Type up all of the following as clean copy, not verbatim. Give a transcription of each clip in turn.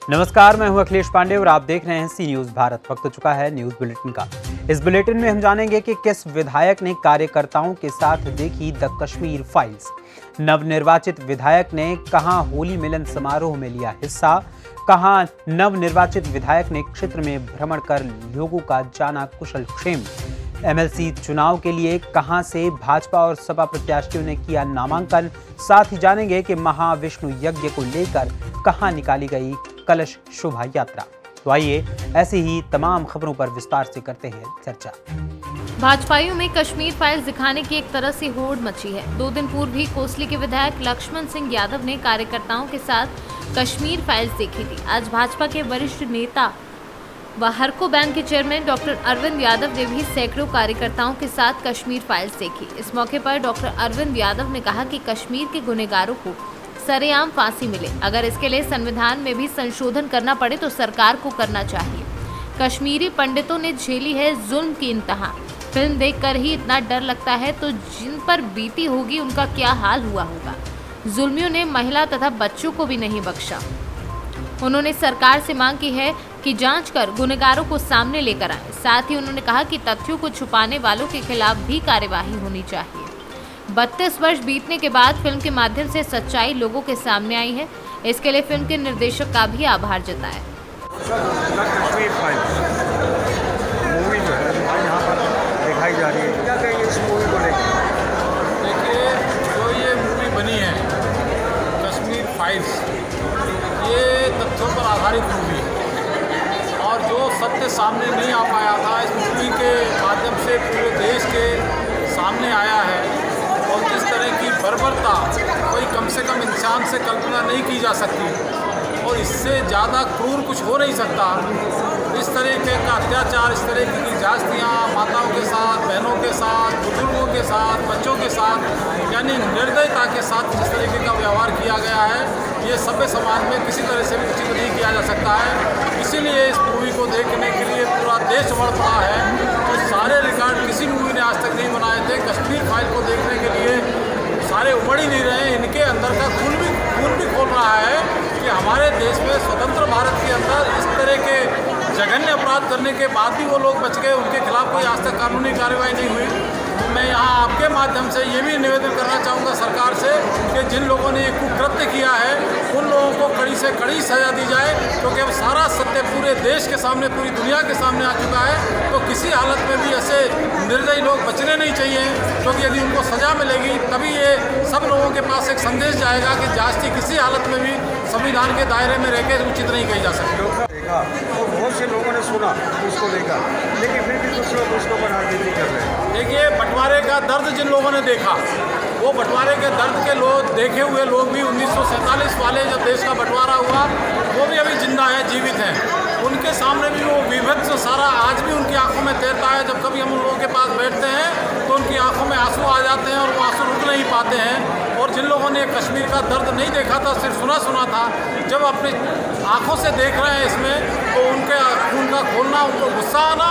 नमस्कार, मैं हूं अखिलेश पांडे और आप देख रहे हैं सी न्यूज भारत। वक्त हो चुका है न्यूज बुलेटिन का। इस बुलेटिन में हम जानेंगे कि किस विधायक ने कार्यकर्ताओं के साथ देखी द कश्मीर फाइल्स। नवनिर्वाचित विधायक ने कहां होली मिलन समारोह में लिया हिस्सा, कहां नवनिर्वाचित विधायक ने क्षेत्र में भ्रमण कर लोगों का जाना कुशल क्षेम। एमएलसी चुनाव के लिए कहां से भाजपा और सपा प्रत्याशियों ने किया नामांकन। साथ ही जानेंगे कि महाविष्णु यज्ञ को लेकर कहां निकाली गई कलश शोभा यात्रा। तो आइए ऐसी ही तमाम खबरों पर विस्तार से करते हैं चर्चा। भाजपाइयों में कश्मीर फाइल्स दिखाने की एक तरह से होड़ मची है। 2 दिन पूर्व भी कोसली के विधायक लक्ष्मण सिंह यादव ने कार्यकर्ताओं के साथ कश्मीर फाइल्स देखी थी। आज भाजपा के वरिष्ठ नेता व हरको बैंक के चेयरमैन डॉक्टर अरविंद यादव ने भी सैकड़ों कार्यकर्ताओं के साथ कश्मीर फाइल्स देखी। इस मौके पर डॉक्टर अरविंद यादव ने कहा कि कश्मीर के गुनहगारों को सरेआम फांसी मिले। अगर इसके लिए संविधान में भी संशोधन करना पड़े तो सरकार को करना चाहिए। कश्मीरी पंडितों ने झेली है जुल्म की इंतहा। फिल्म देखकर ही इतना डर लगता है तो जिन पर बीती होगी उनका क्या हाल हुआ होगा। जुल्मियों ने महिला तथा बच्चों को भी नहीं बख्शा। उन्होंने सरकार से मांग की है कि जांच कर गुनहगारों को सामने लेकर आए। साथ ही उन्होंने कहा कि तथ्यों को छुपाने वालों के खिलाफ भी कार्यवाही होनी चाहिए। 32 वर्ष बीतने के बाद फिल्म के माध्यम से सच्चाई लोगों के सामने आई है। इसके लिए फिल्म के निर्देशक का भी आभार जताया। कश्मीर फाइल्स मूवी जो है यहाँ पर दिखाई जा रही है, क्या कहेंगे इस मूवी को लेकर? देखिए, जो ये मूवी बनी है कश्मीर फाइल्स, ये तथ्यों पर आधारित मूवी है और जो सत्य सामने नहीं आ पाया था इस मूवी के माध्यम से पूरे देश के सामने आया है। और जिस तरह की बर्बरता कोई कम से कम इंसान से कल्पना नहीं की जा सकती और इससे ज़्यादा क्रूर कुछ हो नहीं सकता। इस तरीके का अत्याचार, इस तरह की जास्तियाँ माताओं के साथ, बहनों के साथ, बुजुर्गों के साथ, बच्चों के साथ, यानी निर्दयता के साथ जिस तरीके का व्यवहार किया गया है, ये सभ्य समाज में किसी तरह से भी उचित नहीं किया जा सकता है। इसीलिए इस मूवी को देखने के लिए पूरा देश उमड़ पड़ा है। तो सारे रिकॉर्ड किसी मूवी ने आज तक नहीं बनाए थे। कश्मीर फाइल को देखने के लिए सारे उमड़ ही नहीं रहे। इनके अंदर का खून भी खोल रहा है कि हमारे देश में स्वतंत्र भारत के अंदर इस तरह के जघन्य अपराध करने के बाद भी वो लोग बच गए, उनके खिलाफ कोई आज तक कानूनी कार्रवाई नहीं हुई। तो मैं यहाँ आपके माध्यम से ये भी निवेदन करना चाहूँगा सरकार से कि जिन लोगों ने ये कुकृत्य किया है उन लोगों को कड़ी से कड़ी सजा दी जाए, क्योंकि अब सारा सत्य पूरे देश के सामने, पूरी दुनिया के सामने आ चुका है। तो किसी हालत में भी ऐसे निर्दयी लोग बचने नहीं चाहिए, क्योंकि यदि उनको सजा मिलेगी तभी ये सब लोगों के पास एक संदेश जाएगा कि जांच किसी हालत में भी संविधान के दायरे में रहकर उचित नहीं कही जा सकती। और बहुत से लोगों ने सुना उसको लेकर, लेकिन फिर भी कुछ लोग उसको पर राजनीति कर रहे हैं। देखिए, बंटवारे का दर्द जिन लोगों ने देखा, वो बंटवारे के दर्द के लोग देखे हुए लोग भी 1947 वाले जब देश का बंटवारा हुआ वो भी अभी जिंदा है, जीवित हैं। उनके सामने भी वो विभत्स सारा आज भी उनकी आंखों में तैरता है। जब कभी हम उन लोगों के पास बैठते हैं तो उनकी आंखों में आंसू आ जाते हैं और वो आंसू रुक नहीं पाते हैं। और जिन लोगों ने कश्मीर का दर्द नहीं देखा था, सिर्फ सुना था, जब अपने आंखों से देख रहे हैं इसमें, तो उनके खून का खोलना, उनको गुस्सा आना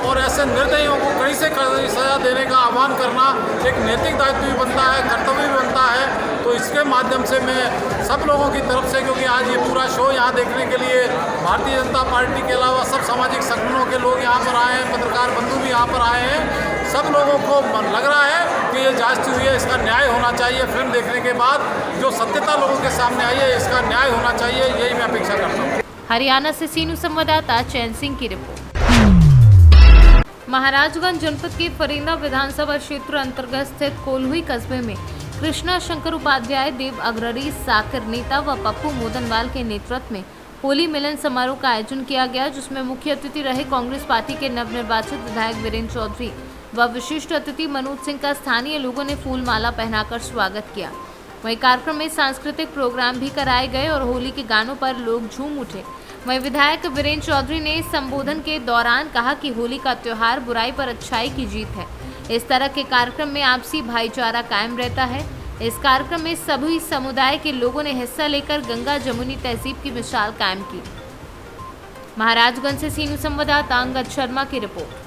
और ऐसे निर्दयियों को कड़ी से कड़ी सजा देने का आह्वान करना एक नैतिक दायित्व भी बनता है, कर्तव्य भी बनता है। तो इसके माध्यम से मैं सब लोगों की तरफ से, क्योंकि आज ये पूरा शो यहाँ देखने के लिए भारतीय जनता पार्टी के अलावा सब सामाजिक संगठनों के लोग यहाँ पर आए हैं, पत्रकार बंधु भी यहाँ पर आए हैं, सब लोगों को लग रहा है कि ये जांच हुई है, इसका न्याय होना चाहिए। फिल्म देखने के बाद जो सत्यता लोगों के सामने आई है, इसका न्याय होना चाहिए, यही मैं अपेक्षा करता हूँ। हरियाणा से सीनू संवाददाता चैन सिंह की रिपोर्ट। महाराजगंज जनपद के फरेंदा विधानसभा क्षेत्र अंतर्गत स्थित कोल्हुई कस्बे में कृष्णा शंकर उपाध्याय, देव अग्रणी, साकर नेता व पप्पू मोदनवाल के नेतृत्व में होली मिलन समारोह का आयोजन किया गया, जिसमें मुख्य अतिथि रहे कांग्रेस पार्टी के नवनिर्वाचित विधायक वीरेंद्र चौधरी व विशिष्ट अतिथि मनोज सिंह का स्थानीय लोगों ने फूल माला पहनाकर स्वागत किया। वहीं कार्यक्रम में सांस्कृतिक प्रोग्राम भी कराए गए और होली के गानों पर लोग झूम उठे। वहीं विधायक वीरेंद्र चौधरी ने संबोधन के दौरान कहा कि होली का त्योहार बुराई पर अच्छाई की जीत है। इस तरह के कार्यक्रम में आपसी भाईचारा कायम रहता है। इस कार्यक्रम में सभी समुदाय के लोगों ने हिस्सा लेकर गंगा जमुनी तहजीब की मिसाल कायम की। महाराजगंज से सीनू संवाददाता अंगद शर्मा की रिपोर्ट।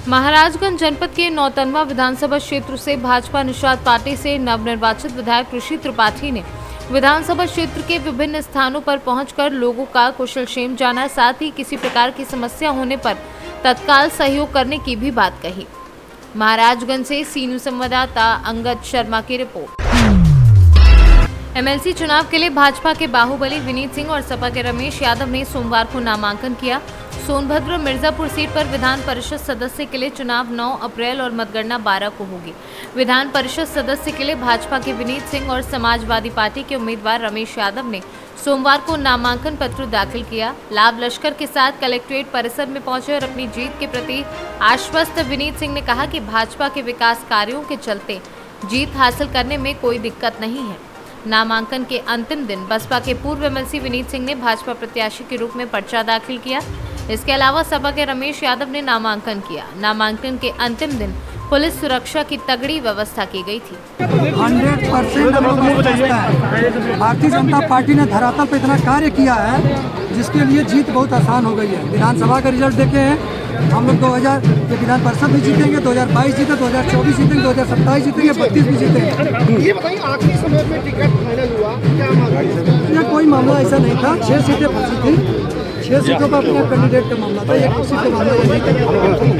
महाराजगंज जनपद के नौतनवा विधानसभा क्षेत्र से भाजपा निषाद पार्टी से नवनिर्वाचित विधायक ऋषि त्रिपाठी ने विधानसभा क्षेत्र के विभिन्न स्थानों पर पहुंचकर लोगों का कुशलक्षेम जाना, साथ ही किसी प्रकार की समस्या होने पर तत्काल सहयोग करने की भी बात कही। महाराजगंज से सी न्यूज़ संवाददाता अंगद शर्मा की रिपोर्ट। एमएलसी चुनाव के लिए भाजपा के बाहुबली विनीत सिंह और सपा के रमेश यादव ने सोमवार को नामांकन किया। सोनभद्र मिर्जापुर सीट पर विधान परिषद सदस्य के लिए चुनाव 9 अप्रैल और मतगणना 12 को होगी। विधान परिषद सदस्य के लिए भाजपा के विनीत सिंह और समाजवादी पार्टी के उम्मीदवार रमेश यादव ने सोमवार को नामांकन पत्र दाखिल किया। लाभ लश्कर के साथ कलेक्ट्रेट परिसर में पहुंचे और अपनी जीत के प्रति आश्वस्त विनीत सिंह ने कहा कि भाजपा के विकास कार्यों के चलते जीत हासिल करने में कोई दिक्कत नहीं है। नामांकन के अंतिम दिन बसपा के पूर्व एमएलसी विनीत सिंह ने भाजपा प्रत्याशी के रूप में पर्चा दाखिल किया। इसके अलावा सपा के रमेश यादव ने नामांकन किया। नामांकन के अंतिम दिन पुलिस सुरक्षा की तगड़ी व्यवस्था की गई थी। 100% हम लोग नहीं चाहता है। भारतीय जनता पार्टी ने धरातल पर इतना कार्य किया है जिसके लिए जीत बहुत आसान हो गई है। विधानसभा का रिजल्ट देखे हैं हम लोग 2000 विधान परिषद भी जीतेंगे, 2022 जीते, 2024 जीतेंगे, 2027 जीतेंगे, 32 भी जीतेंगे। ये बताइए आखिरी समय में टिकट फाइनल हुआ, क्या मामला? यह कोई मामला ऐसा नहीं था। 6 सीटें फंसी थी। 6 सीटों पर अपने कैंडिडेट का मामला था। एक सीट का मामला नहीं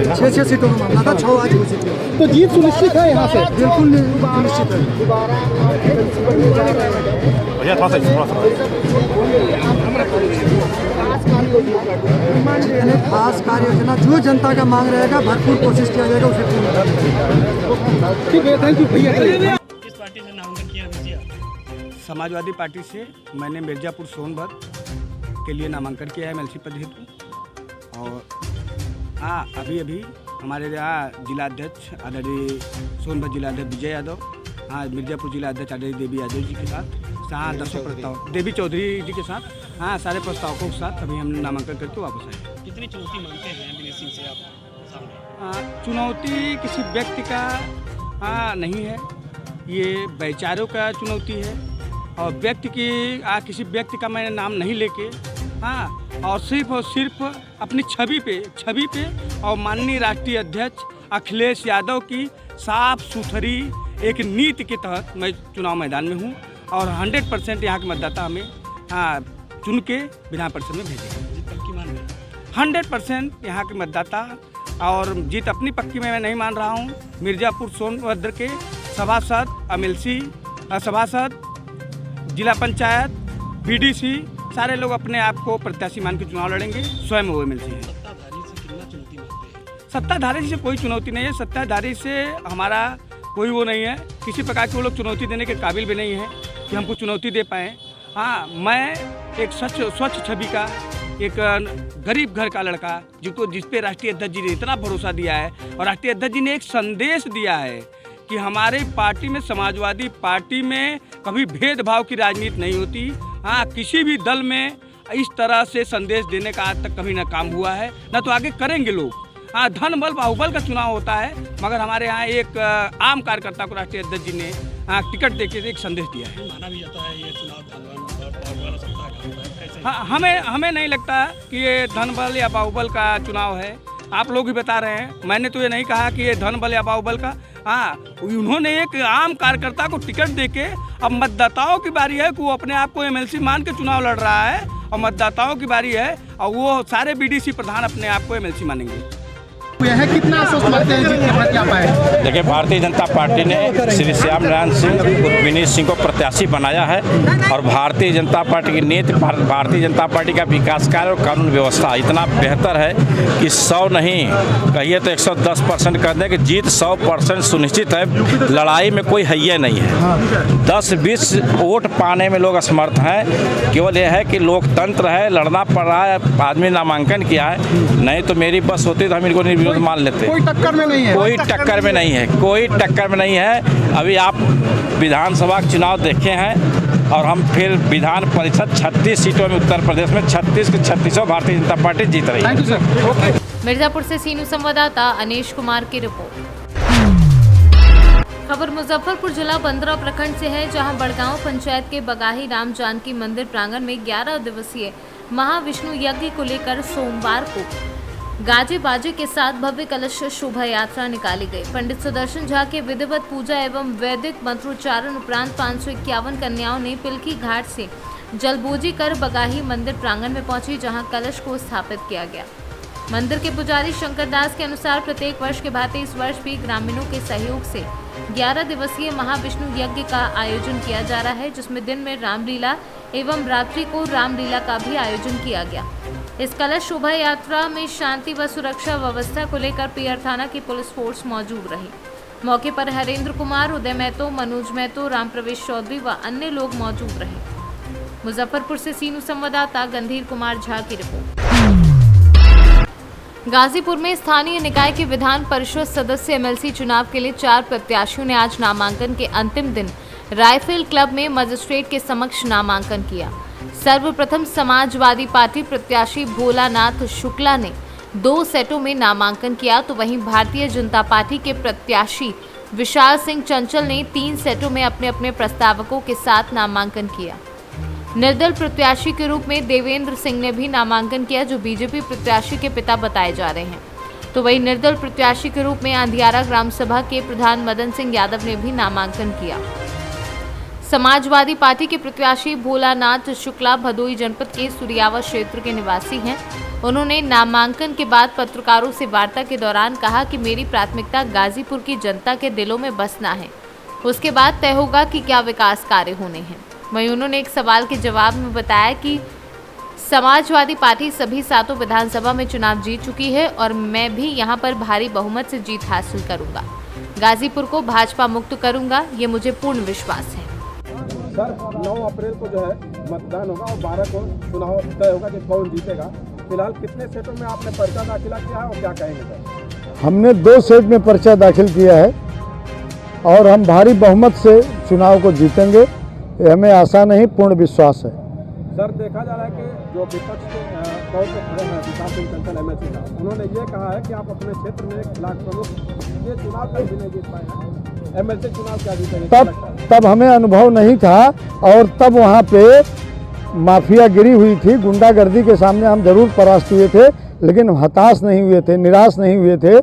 था। 6 सीटों का मामला था। 6 आज घोषित है। तो जीत सुनिश्चित है यहाँ से? बिल्कुल सुनिश्चित है। खास कार्य योजना जो जनता का मांग रहेगा भरपूर कोशिश किया जाएगा उसे पूरा। ठीक है, थैंक यू भैया। किस पार्टी से नामांकन किया भैया? समाजवादी पार्टी से मैंने मिर्जापुर सोनभद्र के लिए नामांकन किया है एमएलसी पद हेतु। और हाँ, अभी हमारे यहाँ जिलाध्यक्ष आदरणीय सोनभद्र जिलाध्यक्ष विजय यादव, हाँ मिर्जापुर जिलाध्यक्ष आदरणीय देवी यादव जी के साथ, हाँ 10 प्रस्ताव देवी चौधरी जी के साथ, हाँ सारे प्रस्तावकों के साथ अभी हमने नामांकन करके वापस आए। कितनी चुनौती मानते हैं विनीत सिंह से आप सामने? चुनौती किसी व्यक्ति का नहीं है, ये वैचारों का चुनौती है। और व्यक्ति की किसी व्यक्ति का मैंने नाम नहीं लेके और सिर्फ अपनी छवि पे और माननीय राष्ट्रीय अध्यक्ष अखिलेश यादव की साफ सुथरी एक नीति के तहत मैं चुनाव मैदान में हूँ। और 100% यहाँ के मतदाता हमें चुन के विधान परिषद में भेजेंगे। जीत पक्की मान रहे? 100% यहाँ के मतदाता। और जीत अपनी पक्की में मैं नहीं मान रहा हूँ। मिर्जापुर सोनभद्र के सभासद, एमएलसी सभासद, जिला पंचायत, बीडीसी सारे लोग अपने आप को प्रत्याशी मान के चुनाव लड़ेंगे। स्वयं वो एमएलसी है। सत्ताधारी से कितना चुनौती मानते हैं? सत्ताधारी से कोई चुनौती नहीं है। सत्ताधारी से हमारा कोई वो नहीं है। किसी प्रकार के वो लोग चुनौती देने के काबिल भी नहीं है कि हमको चुनौती दे पाएँ। हाँ, मैं एक स्वच्छ छवि का एक गरीब घर का लड़का जिस पे राष्ट्रीय अध्यक्ष जी ने इतना भरोसा दिया है। और राष्ट्रीय अध्यक्ष जी ने एक संदेश दिया है कि हमारे पार्टी में, समाजवादी पार्टी में कभी भेदभाव की राजनीति नहीं होती। हाँ, किसी भी दल में इस तरह से संदेश देने का आज तक कभी ना काम हुआ है, ना तो आगे करेंगे लोग। हाँ, धन बल बाहुबल का चुनाव होता है, मगर हमारे यहाँ एक आम कार्यकर्ता को राष्ट्रीय अध्यक्ष जी ने टिकट देके एक संदेश दिया है। माना भी जाता है ये चुनाव बाहुबल सत्ता का होता है, कैसे? हाँ, हमें नहीं लगता कि ये धन बल या बाहुबल का चुनाव है। आप लोग ही बता रहे हैं। मैंने तो ये नहीं कहा कि ये धन बल या बाहुबल का। हाँ, उन्होंने एक आम कार्यकर्ता को टिकट देके अब मतदाताओं की बारी है कि वो अपने आप को एमएलसी मान के चुनाव लड़ रहा है। और मतदाताओं की बारी है और वो सारे बीडीसी प्रधान अपने आप को एमएलसी मानेंगे। है कितना आश्वस्त करते हैं जीत के क्या पाए? देखिए, भारतीय जनता पार्टी ने श्री श्याम नारायण सिंह विनीत सिंह को प्रत्याशी बनाया है। और भारतीय जनता पार्टी की नीति, भारतीय जनता पार्टी का विकास कार्य और कानून व्यवस्था इतना बेहतर है कि 100 नहीं कहिए तो 110% कर दें कि जीत 100% सुनिश्चित है। लड़ाई में कोई हैया नहीं है। 10-20 वोट पाने में लोग असमर्थ हैं। केवल यह है कि लोकतंत्र है, लड़ना पड़ रहा है। आदमी नामांकन किया है, नहीं तो मेरी बस होती तो हम इनको निर्विरोध मान लेते। कोई टक्कर में नहीं है। कोई टक्कर में नहीं है। कोई टक्कर में नहीं है। अभी आप विधानसभा चुनाव देखे हैं और हम फिर विधान परिषद 36 सीटों में उत्तर प्रदेश में 36 के 36 भारतीय जनता पार्टी जीत रही है। Thank you sir. मिर्जापुर से सी न्यूज़ संवाददाता अनीश कुमार की रिपोर्ट। खबर मुजफ्फरपुर जिला 15 प्रखंड से है, जहां बड़गांव पंचायत के बगाही राम जानकी मंदिर प्रांगण में 11 दिवसीय महाविष्णु यज्ञ को लेकर सोमवार को गाजे बाजे के साथ भव्य कलश शोभा यात्रा निकाली गई। पंडित सुदर्शन झा के विधिवत पूजा एवं वैदिक मंत्रोच्चारण उपरांत 551 कन्याओं ने पिलखी घाट से जलबोजी कर बगाही मंदिर प्रांगण में पहुंची, जहां कलश को स्थापित किया गया। मंदिर के पुजारी शंकर दास के अनुसार प्रत्येक वर्ष के भांति इस वर्ष भी ग्रामीणों के सहयोग से 11 दिवसीय महाविष्णु यज्ञ का आयोजन किया जा रहा है, जिसमें दिन में रामलीला एवं रात्रि को रामलीला का भी आयोजन किया गया। इस कलश शोभा यात्रा में शांति व सुरक्षा व्यवस्था को लेकर पीयर थाना की पुलिस फोर्स मौजूद रही। मौके पर हरेंद्र कुमार, उदय महतो, मनोज महतो, राम प्रवेश चौधरी व अन्य लोग मौजूद रहे। मुजफ्फरपुर से सीनू संवाददाता गंधीर कुमार झा की रिपोर्ट। गाजीपुर में स्थानीय निकाय के विधान परिषद सदस्य एमएलसी चुनाव के लिए 4 प्रत्याशियों ने आज नामांकन के अंतिम दिन राइफल क्लब में मजिस्ट्रेट के समक्ष नामांकन किया। सर्वप्रथम समाजवादी पार्टी प्रत्याशी भोलानाथ शुक्ला ने 2 सेटों में नामांकन किया, तो वहीं भारतीय जनता पार्टी के प्रत्याशी विशाल सिंह चंचल ने 3 सेटों में अपने अपने प्रस्तावकों के साथ नामांकन किया। निर्दल प्रत्याशी के रूप में देवेंद्र सिंह ने भी नामांकन किया, जो बीजेपी प्रत्याशी के पिता बताए जा रहे हैं। तो वहीं निर्दल प्रत्याशी के रूप में अंधियारा ग्राम सभा के प्रधान मदन सिंह यादव ने भी नामांकन किया। समाजवादी पार्टी के प्रत्याशी भोलानाथ शुक्ला भदोई जनपद के सुरियावा क्षेत्र के निवासी हैं। उन्होंने नामांकन के बाद पत्रकारों से वार्ता के दौरान कहा कि मेरी प्राथमिकता गाजीपुर की जनता के दिलों में बसना है, उसके बाद तय होगा कि क्या विकास कार्य होने हैं। वहीं उन्होंने एक सवाल के जवाब में बताया कि समाजवादी पार्टी सभी 7 विधानसभा में चुनाव जीत चुकी है और मैं भी यहां पर भारी बहुमत से जीत हासिल करूंगा। गाजीपुर को भाजपा मुक्त करूंगा, ये मुझे पूर्ण विश्वास है। सर 9 अप्रैल को जो है मतदान होगा और 12 को चुनाव तय होगा कि कौन जीतेगा। फिलहाल कितने सेटों में आपने पर्चा दाखिला किया है और क्या कहेंगे सर? हमने 2 सेट में पर्चा दाखिल किया है और हम भारी बहुमत से चुनाव को जीतेंगे, हमें आशा नहीं, पूर्ण विश्वास है। सर देखा जा रहा है कि जो विपक्ष के तौर पर खड़े हैं विशाल सिंह चंचल एमएलसी का, उन्होंने ये कहा है कि आप अपने क्षेत्र में एक ब्लॉक प्रमुख ये चुनाव कभी नहीं जीत पाए हैं, एमएलसी चुनाव क्या जीतेंगे? तब हमें अनुभव नहीं था और तब वहाँ पे माफिया गिरी हुई थी, गुंडागर्दी के सामने हम जरूर परास्त हुए थे, लेकिन हताश नहीं हुए थे, निराश नहीं हुए थे।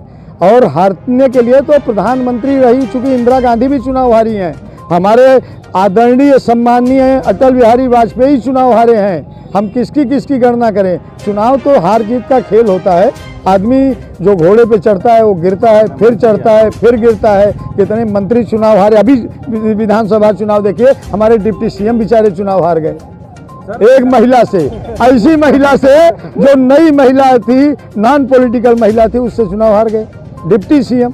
और हारने के लिए तो प्रधानमंत्री रही चूँकि इंदिरा गांधी भी चुनाव हारी हैं, हमारे आदरणीय सम्माननीय अटल बिहारी वाजपेयी चुनाव हारे हैं। हम किसकी गणना करें? चुनाव तो हार जीत का खेल होता है। आदमी जो घोड़े पे चढ़ता है वो गिरता है, फिर चढ़ता है, फिर गिरता है। कितने मंत्री चुनाव हारे, अभी विधानसभा चुनाव देखिए, हमारे डिप्टी सीएम बेचारे चुनाव हार गए एक महिला से, ऐसी महिला से जो नई महिला थी, नॉन पॉलिटिकल महिला थी, उससे चुनाव हार गए डिप्टी सीएम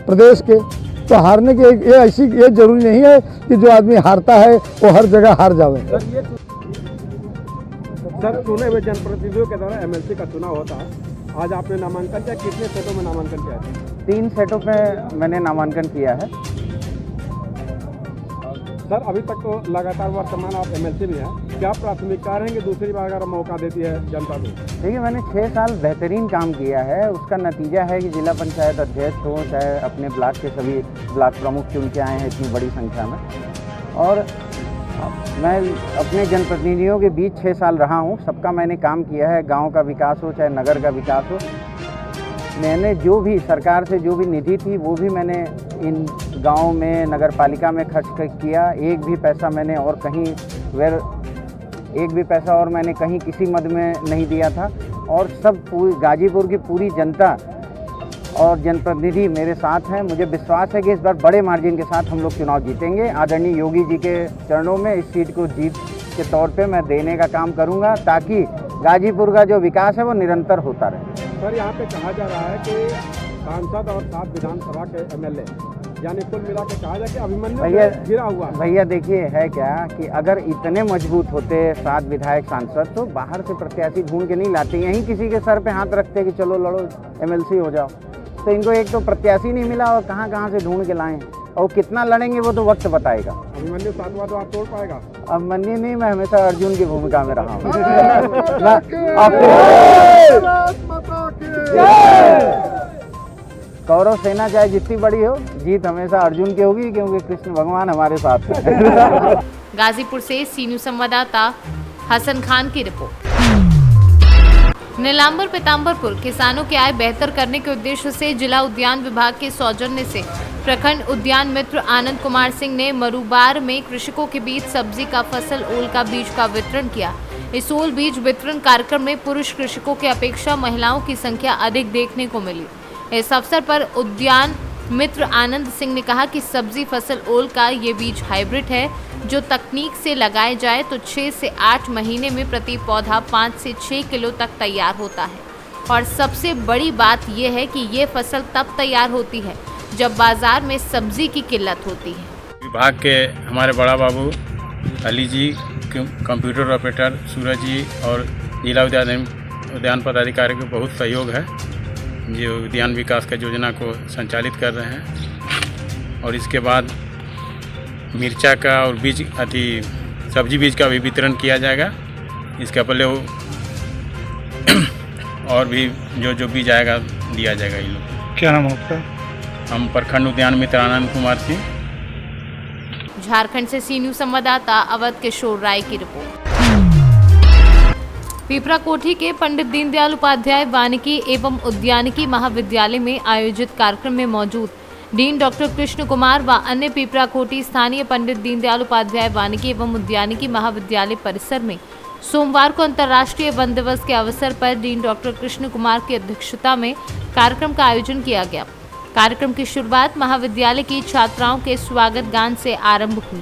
प्रदेश के। तो हारने के ये जरूरी नहीं है कि जो आदमी हारता है वो हर जगह हार जावे। सर चुने हुए जनप्रतिनिधियों के द्वारा एमएलसी का चुनाव होता है, आज आपने नामांकन किया, कितने सेटों में नामांकन किया है? 3 सेटों पे मैंने नामांकन किया है। सर अभी तक तो लगातार वर्तमान आप एमएलसी भी हैं, क्या प्राथमिकता रहेंगे दूसरी बार अगर मौका देती है जनता को? देखिए मैंने 6 साल बेहतरीन काम किया है, उसका नतीजा है कि जिला पंचायत अध्यक्ष हो, चाहे अपने ब्लॉक के सभी ब्लॉक प्रमुख चुन के आए हैं इतनी बड़ी संख्या में, और मैं अपने जनप्रतिनिधियों के बीच 6 साल रहा हूँ। सबका मैंने काम किया है, गाँव का विकास हो चाहे नगर का विकास हो। मैंने जो भी सरकार से जो भी निधि थी वो भी मैंने इन गाँव में नगर पालिका में खर्च किया। एक भी पैसा मैंने और कहीं किसी मद में नहीं दिया था। और सब पूरी गाजीपुर की पूरी जनता और जनप्रतिनिधि मेरे साथ हैं। मुझे विश्वास है कि इस बार बड़े मार्जिन के साथ हम लोग चुनाव जीतेंगे। आदरणीय योगी जी के चरणों में इस सीट को जीत के तौर पे मैं देने का काम करूंगा, ताकि गाजीपुर का जो विकास है वो निरंतर होता रहे। सर यहाँ पे कहा जा रहा है कि सांसद और 7 विधानसभा के एमएलए यानी कुल मिला के कहा जाए कि अभिमन्यु गिरा हुआ है। भैया देखिए है क्या कि अगर इतने मजबूत होते 7 विधायक सांसद तो बाहर से प्रत्याशी ढूंढ के नहीं लाते, यहीं किसी के सर पे हाथ रखते कि चलो लड़ो एमएलसी हो जाओ। तो इनको एक तो प्रत्याशी नहीं मिला और कहाँ से ढूंढ के लाएं, और कितना लड़ेंगे वो तो वक्त बताएगा। अभिमन्यु सातवां तो आप तोड़ पाएगा? अभिमन्यु नहीं, मैं हमेशा अर्जुन की भूमिका में रहा हूँ। कौरव सेना चाहे जितनी बड़ी हो, जीत हमेशा अर्जुन की होगी, क्योंकि कृष्ण भगवान हमारे साथ हैं। गाजीपुर से सीनियर संवाददाता हसन खान की रिपोर्ट। नीलांबर पीताम्बरपुर किसानों की आय बेहतर करने के उद्देश्य से जिला उद्यान विभाग के सौजन्य से प्रखंड उद्यान मित्र आनंद कुमार सिंह ने मरुबार में कृषकों के बीच सब्जी का फसल ओल का बीज का वितरण किया। इस ओल बीज वितरण कार्यक्रम में पुरुष कृषकों की अपेक्षा महिलाओं की संख्या अधिक देखने को मिली। इस अवसर पर उद्यान मित्र आनंद सिंह ने कहा कि सब्जी फसल ओल का ये बीज हाइब्रिड है, जो तकनीक से लगाए जाए तो 6 से 8 महीने में प्रति पौधा 5 से 6 किलो तक तैयार होता है। और सबसे बड़ी बात यह है कि ये फसल तब तैयार होती है जब बाजार में सब्जी की किल्लत होती है। विभाग के हमारे बड़ा बाबू अली जी, कंप्यूटर ऑपरेटर सूरज जी और जिला उद्यान पदाधिकारी को बहुत सहयोग है, जो उद्यान विकास का योजना को संचालित कर रहे हैं। और इसके बाद मिर्चा का और बीज सब्जी बीज का भी वितरण किया जाएगा। इसका पहले वो और भी जो बीज आएगा दिया जाएगा। ये लोग क्या नाम है आपका? हम प्रखंड उद्यान मित्र आनंद कुमार सिंह। झारखंड से सी न्यूज़ संवाददाता अवध किशोर राय की रिपोर्ट। पिपरा कोठी के पंडित दीनदयाल उपाध्याय वानिकी एवं उद्यानिकी महाविद्यालय में आयोजित कार्यक्रम में मौजूद डीन डॉक्टर कृष्ण कुमार व अन्य पिपरा कोठी स्थानीय पंडित दीनदयाल उपाध्याय वानिकी एवं उद्यानिकी महाविद्यालय परिसर में सोमवार को अंतर्राष्ट्रीय वन दिवस के अवसर पर डीन डॉक्टर कृष्ण कुमार की अध्यक्षता में कार्यक्रम का आयोजन किया गया। कार्यक्रम की शुरुआत महाविद्यालय की छात्राओं के स्वागत गान से आरंभ हुई।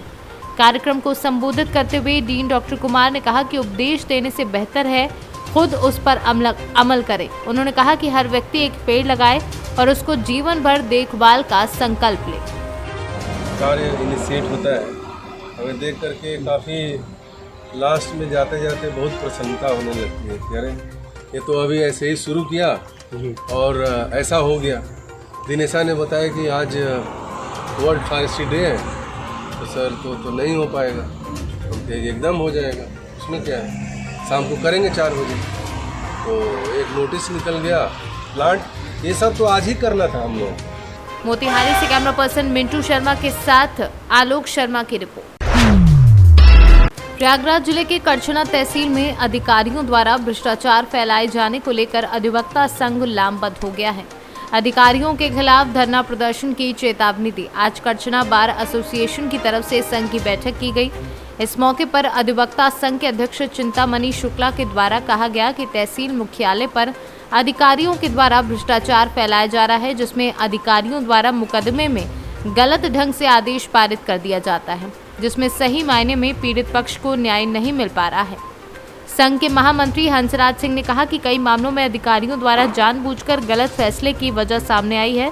कार्यक्रम को संबोधित करते हुए डीन डॉक्टर कुमार ने कहा कि उपदेश देने से बेहतर है खुद उस पर अमल करे। उन्होंने कहा कि हर व्यक्ति एक पेड़ लगाए और उसको जीवन भर देखभाल का संकल्प ले। कार्य इनिशिएट होता है, हमें देख करके काफ़ी लास्ट में जाते जाते बहुत प्रसन्नता होने लगती है कि अरे ये तो अभी ऐसे ही शुरू किया और ऐसा हो गया। दिनेशा ने बताया कि आज वर्ल्ड फॉरेस्ट्री डे है, तो सर तो नहीं हो पाएगा। तो एकदम हो जाएगा, उसमें क्या है, शाम को करेंगे 4 बजे। तो एक नोटिस निकल गया प्लांट, ये सब तो आज ही करना था हम लोग। मोतिहारी से कैमरा पर्सन मिंटू शर्मा के साथ आलोक शर्मा की रिपोर्ट। प्रयागराज जिले के करछना तहसील में अधिकारियों द्वारा भ्रष्टाचार फैलाए जाने को लेकर अधिवक्ता संघ लामबंद हो गया है। अधिकारियों के खिलाफ धरना प्रदर्शन की चेतावनी दी। आज करछना बार एसोसिएशन की तरफ से संघ की बैठक की गई। इस मौके पर अधिवक्ता संघ के अध्यक्ष चिंतामणि शुक्ला के द्वारा कहा गया कि तहसील मुख्यालय पर अधिकारियों के द्वारा भ्रष्टाचार फैलाया जा रहा है, जिसमें अधिकारियों द्वारा मुकदमे में गलत ढंग से आदेश पारित कर दिया जाता है, जिसमें सही मायने में पीड़ित पक्ष को न्याय नहीं मिल पा रहा है। संघ के महामंत्री हंसराज सिंह ने कहा कि कई मामलों में अधिकारियों द्वारा जानबूझकर गलत फैसले की वजह सामने आई है,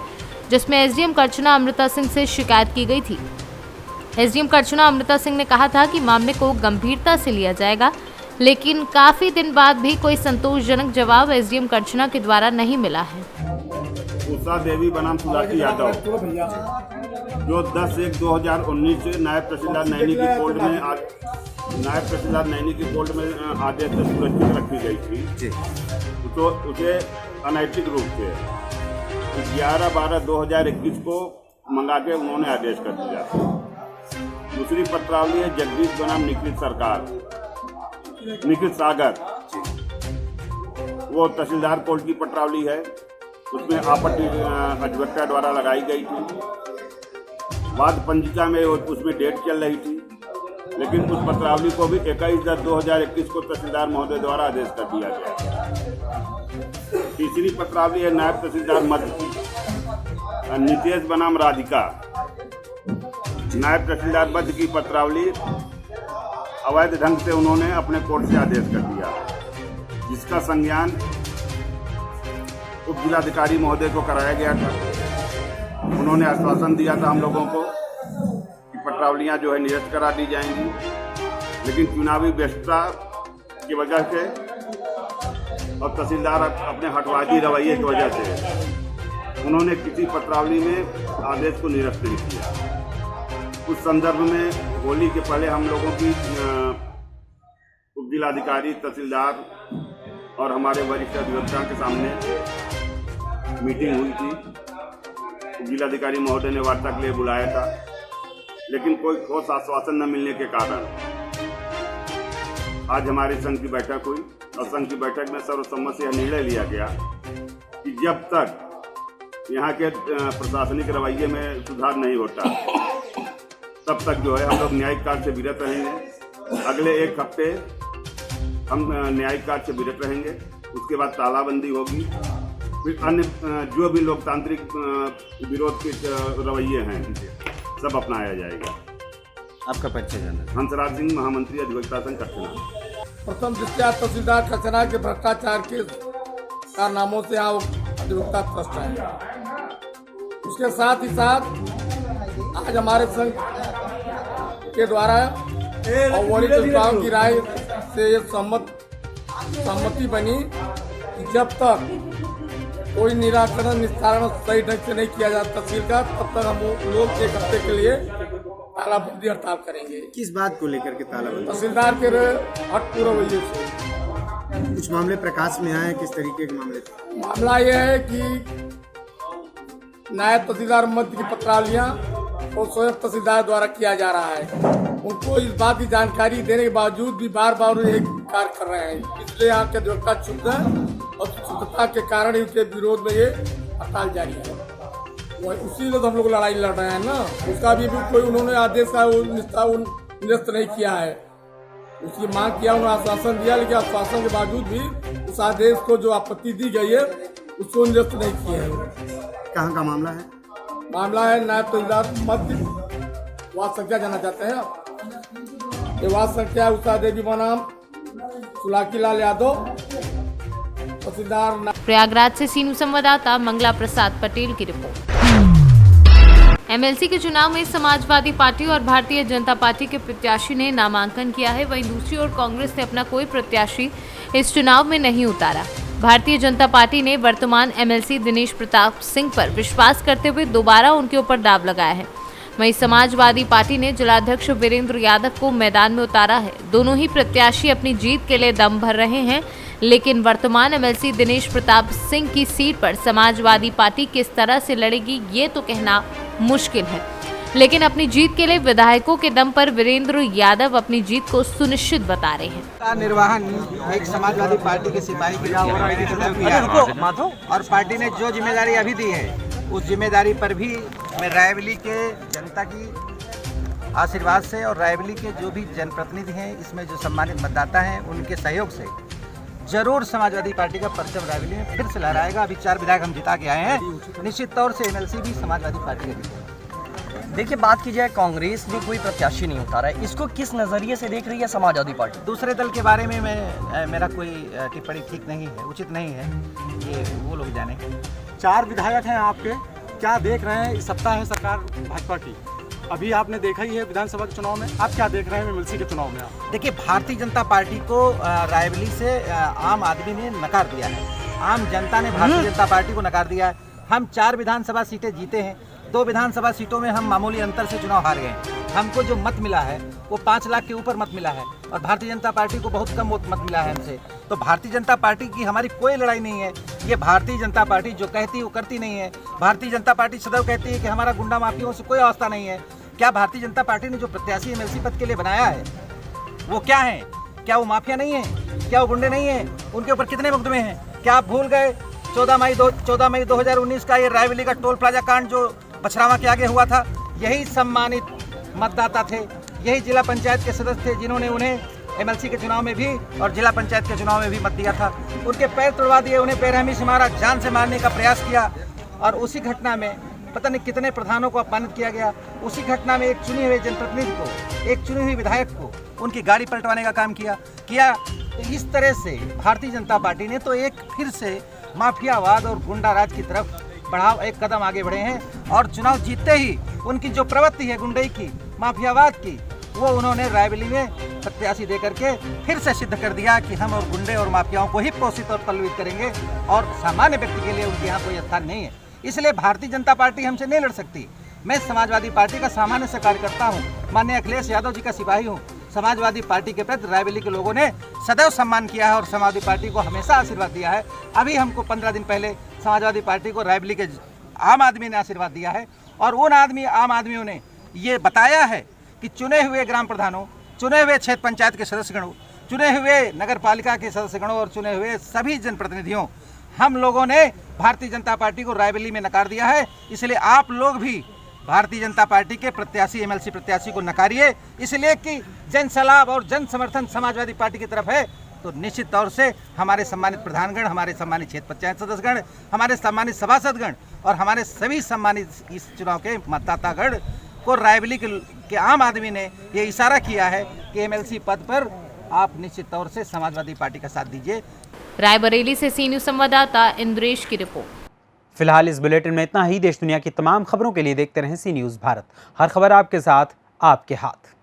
जिसमें एसडीएम करछना अमृता सिंह से शिकायत की गई थी। एसडीएम करछना अमृता सिंह ने कहा था कि मामले को गंभीरता से लिया जाएगा, लेकिन काफी दिन बाद भी कोई संतोषजनक जवाब एसडीएम करछना के द्वारा नहीं मिला है। उषा देवी बनाम सुलाटी यादव जो 10/1/2019 से नायब तहसीलदार नैनी की कोर्ट में आदेश से सुरक्षित रखी गई थी, तो उसे अनैतिक रूप से 11/12/2021 को मंगा के उन्होंने आदेश कर दिया। दूसरी पत्रावली है जगदीश बनाम निखिल सागर, वो तहसीलदार कोर्ट की पत्रावली है। उसमें आपत्ति अधिवक्ता द्वारा लगाई गई थी। वाद पंजिका में उसमें डेट चल रही थी, लेकिन उस पत्रावली को भी 21/10/2021 को तहसीलदार महोदय द्वारा आदेश कर दिया गया। तीसरी पत्रावली है नायब तहसीलदार मध्य की, नितेश बनाम राधिका। नायब तहसीलदार मध्य की पत्रावली अवैध ढंग से उन्होंने अपने कोर्ट से आदेश कर दिया, जिसका संज्ञान उप जिलाधिकारी महोदय को कराया गया था। उन्होंने आश्वासन दिया था हम लोगों को कि पत्रावलियां जो है निरस्त करा दी जाएंगी, लेकिन चुनावी व्यस्तता की वजह से और तहसीलदार अपने हटवादी रवैये की वजह से उन्होंने किसी पत्रावली में आदेश को निरस्त नहीं किया। उस संदर्भ में होली के पहले हम लोगों की उप जिलाधिकारी, तहसीलदार और हमारे वरिष्ठ अधिवक्ता के सामने मीटिंग हुई थी। जिलाधिकारी महोदय ने वार्ता के लिए बुलाया था, लेकिन कोई ठोस आश्वासन न मिलने के कारण आज हमारे संघ की बैठक हुई और संघ की बैठक में सर्वसम्मत से यह निर्णय लिया गया कि जब तक यहाँ के प्रशासनिक रवैये में सुधार नहीं होता तब तक जो है हम लोग न्यायिक कार्य से विरत रहेंगे। अगले एक हफ्ते हम न्यायिक कार्य से विरत रहेंगे, उसके बाद तालाबंदी होगी, फिर अन्य जो भी लोकतांत्रिक विरोध के रवैये हैं सब अपनाया जाएगा। आपका परिचय जानना। हंसराज सिंह, महामंत्री अधिवक्ता संघ कच्छना। प्रथम दृष्टया तहसीलदार कचना के भ्रष्टाचार के कारनामों से यहाँ अधिवक्ता त्रस्त है। उसके साथ ही साथ आज हमारे संघ के द्वारा और वरिष्ठ अधिकारियों की राय से ये सहमति बनी कि जब तक कोई निराकरण निस्तारण सही ढंग से नहीं किया जाता तहसील का, तब तक हम लोग एक हफ्ते के लिए तालाबंदी हड़ताल करेंगे। किस बात को लेकर के तालाबंदी? तहसीलदार के हटपूर्व वजह से कुछ मामले प्रकाश में आए, किस तरीके के मामले? मामला यह है कि नायब तहसीलदार मध्य की पत्रावलियां और स्वयं तहसीलदार द्वारा किया जा रहा है। उनको इस बात की जानकारी देने के बावजूद भी बार बार एक कार्य कर रहे हैं, इसलिए यहाँ के अधिवक्ता चुप है और चुपता के कारण इनके विरोध में ये हड़ताल जारी है। उसी से तो हम लोग लड़ाई लड़ रहे हैं ना, उसका भी कोई उन्होंने आदेश का निरस्त नहीं किया है। उसकी मांग किया, उन्होंने आश्वासन दिया, लेकिन आश्वासन के बावजूद भी उस आदेश को जो आपत्ति दी गई है उसको निरस्त नहीं किया है। कहाँ का मामला है? मामला है नायब तहसीलदार मध्य, वार्ड संख्या जानना चाहते हैं आप? ये वार्ड संख्या उषा देवी बनाम सुलाकी लाल यादव, तहसीलदार। प्रयागराज से सीनू संवाददाता मंगला प्रसाद पटेल की रिपोर्ट। एमएलसी के चुनाव में समाजवादी पार्टी और भारतीय जनता पार्टी के प्रत्याशी ने नामांकन किया है, वहीं दूसरी ओर कांग्रेस ने अपना कोई प्रत्याशी इस चुनाव में नहीं उतारा। भारतीय जनता पार्टी ने वर्तमान एमएलसी दिनेश प्रताप सिंह पर विश्वास करते हुए दोबारा उनके ऊपर दाव लगाया है। वहीं समाजवादी पार्टी ने जिलाध्यक्ष वीरेंद्र यादव को मैदान में उतारा है। दोनों ही प्रत्याशी अपनी जीत के लिए दम भर रहे हैं, लेकिन वर्तमान एमएलसी दिनेश प्रताप सिंह की सीट पर समाजवादी पार्टी किस तरह से लड़ेगी ये तो कहना मुश्किल है, लेकिन अपनी जीत के लिए विधायकों के दम पर वीरेंद्र यादव अपनी जीत को सुनिश्चित बता रहे हैं। निर्वहन एक समाजवादी पार्टी के सिपाही के और पार्टी ने जो जिम्मेदारी अभी दी है उस जिम्मेदारी पर भी मैं रायबली के जनता की आशीर्वाद से और रायबली के जो भी जनप्रतिनिधि हैं, इसमें जो सम्मानित मतदाता हैं, उनके सहयोग से जरूर समाजवादी पार्टी का परचम रायबली में फिर से लहराएगा। अभी 4 विधायक हम जिता के आए हैं, निश्चित तौर से एमएलसी भी समाजवादी पार्टी का। देखिए, बात की जाए कांग्रेस ने कोई प्रत्याशी नहीं उतारा है, इसको किस नज़रिए से देख रही है समाजवादी पार्टी? दूसरे दल के बारे में मेरा कोई टिप्पणी ठीक नहीं है, उचित नहीं है, ये वो लोग जाने। 4 विधायक हैं आपके, क्या देख रहे हैं? इस सप्ताह है सरकार भाजपा की, अभी आपने देखा ही है विधानसभा के चुनाव में, आप क्या देख रहे हैं एमएलसी के चुनाव में? आप देखिए, भारतीय जनता पार्टी को रायबली से आम आदमी ने नकार दिया है, आम जनता ने भारतीय जनता पार्टी को नकार दिया है। हम 4 विधानसभा सीटें जीते हैं, 2 विधानसभा सीटों में हम मामूली अंतर से चुनाव हार गए। हमको जो मत मिला है वो 5 लाख के ऊपर मत मिला है और भारतीय जनता पार्टी को बहुत कम मत मिला है हमसे। तो भारतीय जनता पार्टी की हमारी कोई लड़ाई नहीं है। ये भारतीय जनता पार्टी जो कहती है वो करती नहीं है। भारतीय जनता पार्टी सदैव कहती है कि हमारा गुंडा माफियाओं से कोई वास्ता नहीं है। क्या भारतीय जनता पार्टी ने जो प्रत्याशी एमएलसी पद के लिए बनाया है वो क्या है? क्या वो माफिया नहीं है? क्या वो गुंडे नहीं है? उनके ऊपर कितने मुकदमे हैं? क्या आप भूल गए 14 मई 2019 का ये रायबली का टोल प्लाजा कांड जो बछरावा के आगे हुआ था? यही सम्मानित मतदाता थे, यही जिला पंचायत के सदस्य थे जिन्होंने उन्हें एमएलसी के चुनाव में भी और जिला पंचायत के चुनाव में भी मत दिया था। उनके पैर तोड़वा दिए, उन्हें बेरहमी से मारा, जान से मारने का प्रयास किया और उसी घटना में पता नहीं कितने प्रधानों को अपमानित किया गया। उसी घटना में एक चुने हुए जनप्रतिनिधि को, एक चुनी हुई विधायक को उनकी गाड़ी पलटवाने का काम किया। तो इस तरह से भारतीय जनता पार्टी ने तो एक फिर से माफियावाद और गुंडा राज की तरफ एक कदम आगे बढ़े हैं और चुनाव जीतते ही उनकी जो प्रवृत्ति है गुंडई की, माफियावाद की, वो उन्होंने रायबली में प्रत्याशी दे करके फिर से सिद्ध कर दिया कि हम और गुंडे और माफियाओं को ही पोषित और पल्लवित करेंगे और सामान्य व्यक्ति के लिए उनके यहाँ कोई स्थान नहीं है। इसलिए भारतीय जनता पार्टी हमसे नहीं लड़ सकती। मैं समाजवादी पार्टी का सामान्य से कार्यकर्ता हूँ, माननीय अखिलेश यादव जी का सिपाही हूँ। समाजवादी पार्टी के प्रति रायबली के लोगों ने सदैव सम्मान किया है और समाजवादी पार्टी को हमेशा आशीर्वाद दिया है। अभी हमको 15 दिन पहले समाजवादी पार्टी को रायबली के आम आदमी ने आशीर्वाद दिया है और उन आम आदमियों ने ये बताया है कि चुने हुए ग्राम प्रधानों, चुने हुए क्षेत्र पंचायत के सदस्यगणों चुने हुए नगर पालिका के सदस्यगणों और चुने हुए सभी जनप्रतिनिधियों, हम लोगों ने भारतीय जनता पार्टी को रायबरेली में नकार दिया है। इसलिए आप लोग भी भारतीय जनता पार्टी के प्रत्याशी, एमएलसी प्रत्याशी को नकारिए, इसलिए कि जन सलाह और जन समर्थन समाजवादी पार्टी की तरफ है। तो निश्चित तौर से हमारे सम्मानित प्रधानगण, हमारे सम्मानित क्षेत्र पंचायत सदस्यगण, हमारे सम्मानित सभासदगण और हमारे सभी सम्मानित इस चुनाव के मतदातागण को रायबरेली के आम आदमी ने ये इशारा किया है कि एमएलसी पद पर आप निश्चित तौर से समाजवादी पार्टी का साथ दीजिए। रायबरेली से सी न्यूज़ संवाददाता इंद्रेश की रिपोर्ट। फिलहाल इस बुलेटिन में इतना ही। देश दुनिया की तमाम खबरों के लिए देखते रहें सी न्यूज़ भारत। हर खबर आपके साथ, आपके हाथ।